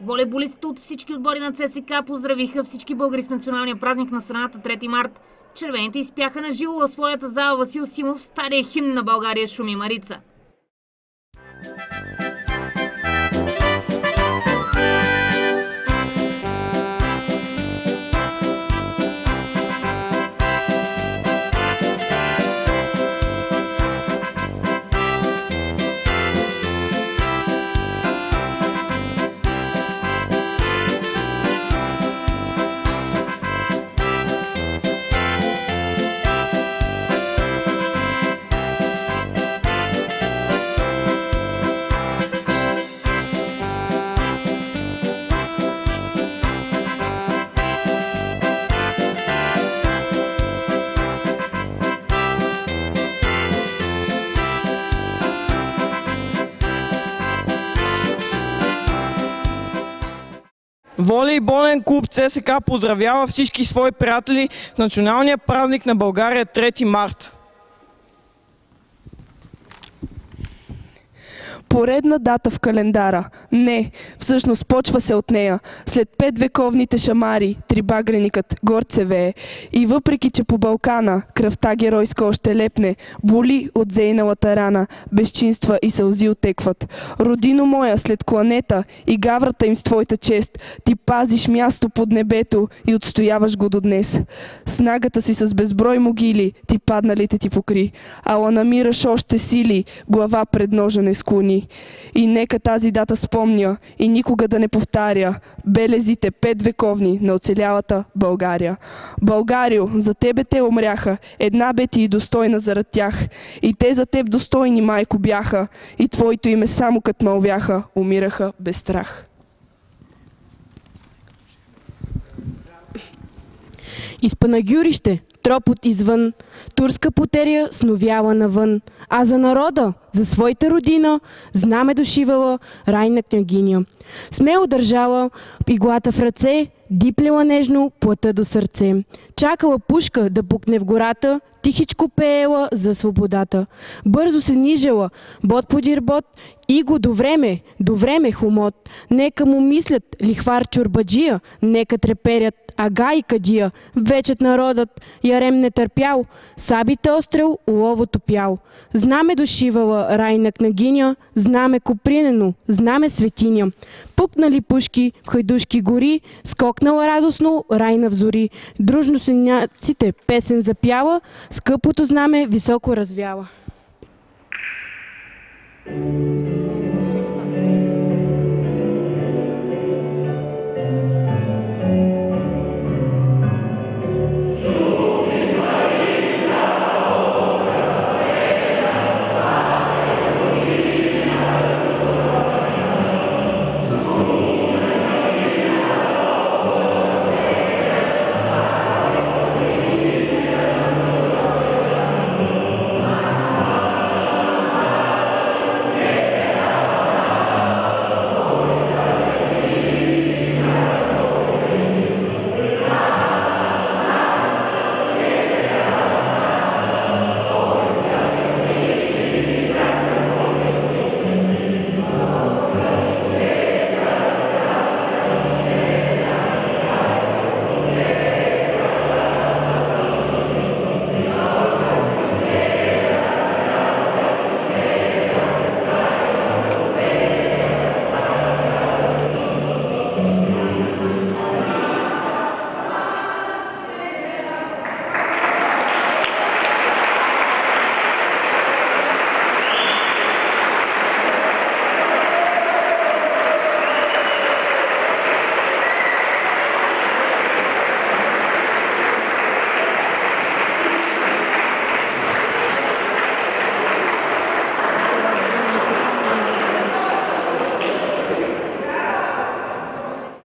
Волейболистите от всички отбори на ЦСКА поздравиха всички българи с националния празник на страната 3 март. Червените изпяха на живо в своята зала Васил Симов стария химн на България "Шуми Марица". Волейболен клуб ЦСКА поздравява всички свои приятели в националния празник на България 3 март. Поредна дата в календара. Не, всъщност почва се от нея. След 5 вековните шамари, трибагреникът горце вее. И въпреки, че по Балкана кръвта геройска още лепне, боли от зейналата рана, безчинства и сълзи отекват. Родино моя, след кланета и гаврата им с твоята чест, ти пазиш място под небето и отстояваш го до днес. Снагата си с безброй могили, ти падналите ти покри, ала намираш още сили, глава пред ножа не склони. И нека тази дата спомня и никога да не повтаря белезите 5 вековни на оцелялата България. Българио, за тебе те умряха, една бе ти и достойна зарад тях. И те за теб достойни, майко, бяха, и твоето име само като мълвяха, умираха без страх. Из Панагюрище, тропот извън, турска потеря сновяла навън, а за народа, за своята родина, знаме дошивала райна княгиня. Смело държала иглата в ръце, диплела нежно плътта до сърце. Чакала пушка да пукне в гората, тихичко пеела за свободата. Бързо се нижела, бот подир бот, и го до време хумот. Нека му мислят лихвар чурбаджия, нека треперят ага и кадия. Вечет народът ярем не търпял, сабите острел, уловото пял. Знаме дошивала райна княгиня, знаме копринено, знаме светиня. Пукнали пушки в хайдушки гори, скокнала радостно райна взори. Дружно синяците песен запяла, скъпото знаме високо развяла.